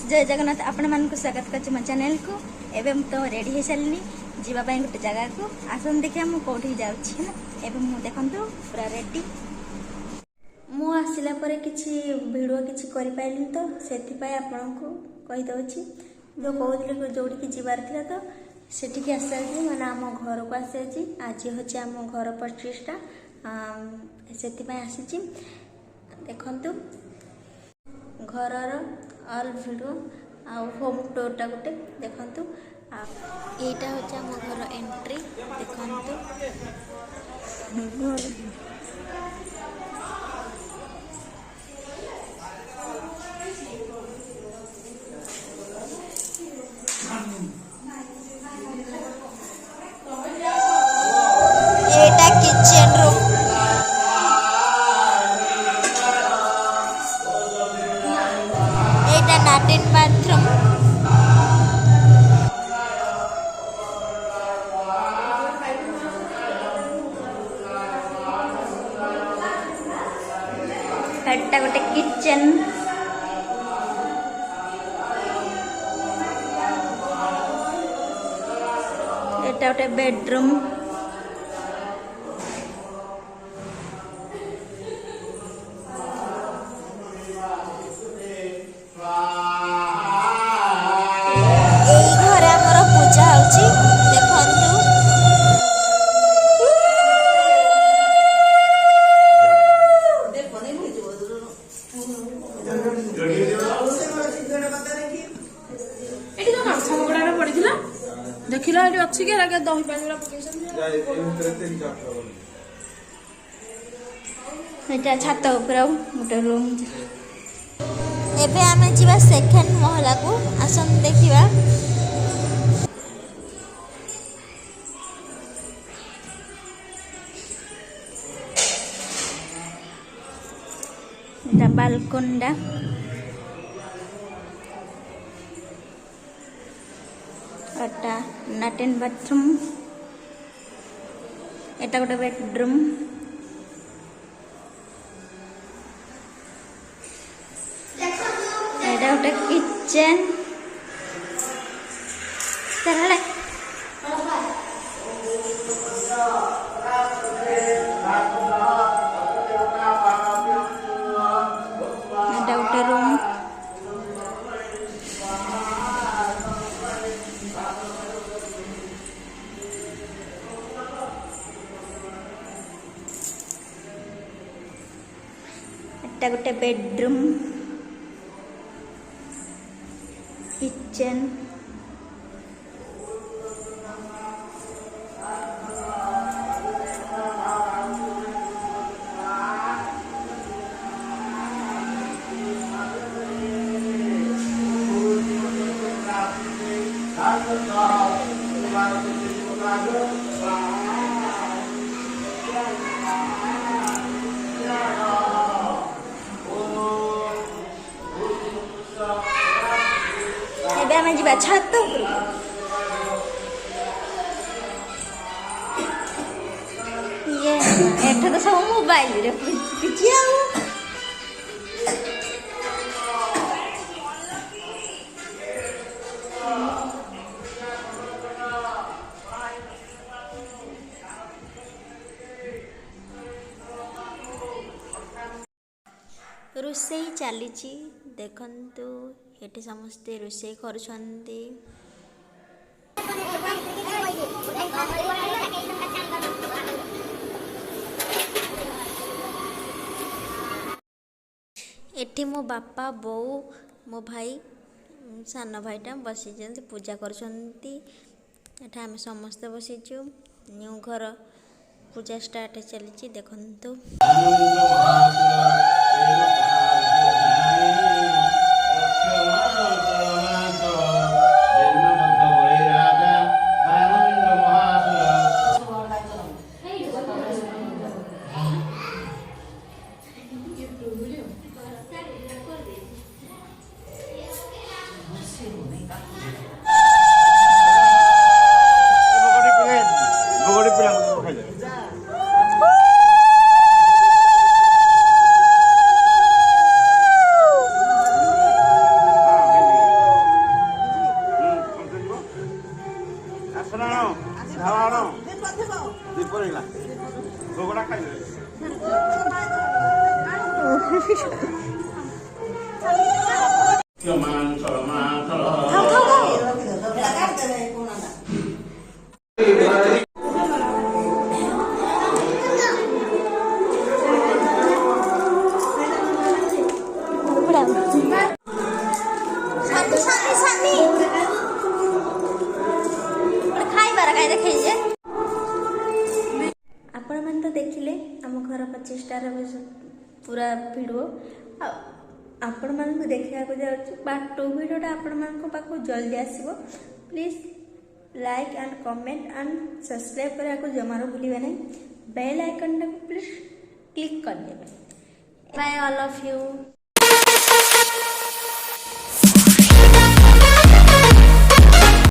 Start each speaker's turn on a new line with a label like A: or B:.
A: जय जगन्नाथ आपण मानक स्वागत कर मो चैनल को एवं तो रेडी हो सारे जीवाई गोटे जगह को आसन देखिए मुझे कौटी जाऊँ देखु पूरा रेडी मु आसला किसी भिडियो किसी कर तो से आपण को कहीदे जो कहते जोड़ी जीवार थी तो सेठिकी आसा मैंने आम घर को आसी आज हूँ आम घर प्रतिष्ठा से आसी देखु घर ऑल वीडियो आ होम टूरटा गोटे देखु यहाँ हूँ आम घर एंट्री देखु किचन रूम लैट्रिन बाथरूम एटा गोटे किचन एटा गोटे बेडरूम
B: देखिला ये अच्छी के लगे दही पानी वाला
A: एटा छात ऊपर गोटे रूम एबे आमे जीवा सेकंड महला को आसन देखिबा एटा बालकोंडा एटा लैट्रिन बाथरूम एटा गोटे बेडरूम एटा गोटे किचन एटा गोटे रूम एटा गोटे बेडरूम किचन आम जा छात ये एठ तो सब मोबाइल रोसई चली देखंतु ये समस्ते रोसई करुछंती एठी मो बापा बो मो भाई सान भाईटा बसी पूजा करुछंती एठा हम समस्ते बसीचु न्यू घर पूजा स्टार्ट चली देखंतु आपण मन तो देखिले आम घर 25टार पूरा वीडियो आपण मन को देखा जाऊँ पार्ट 2 वीडियोटा आपण मन पाक जल्दी आसो। Please like and comment and subscribe करा को जमारो भूलिबे नहीं। बेल आइकन टाको प्लीज क्लिक कर देबे। Bye all of you.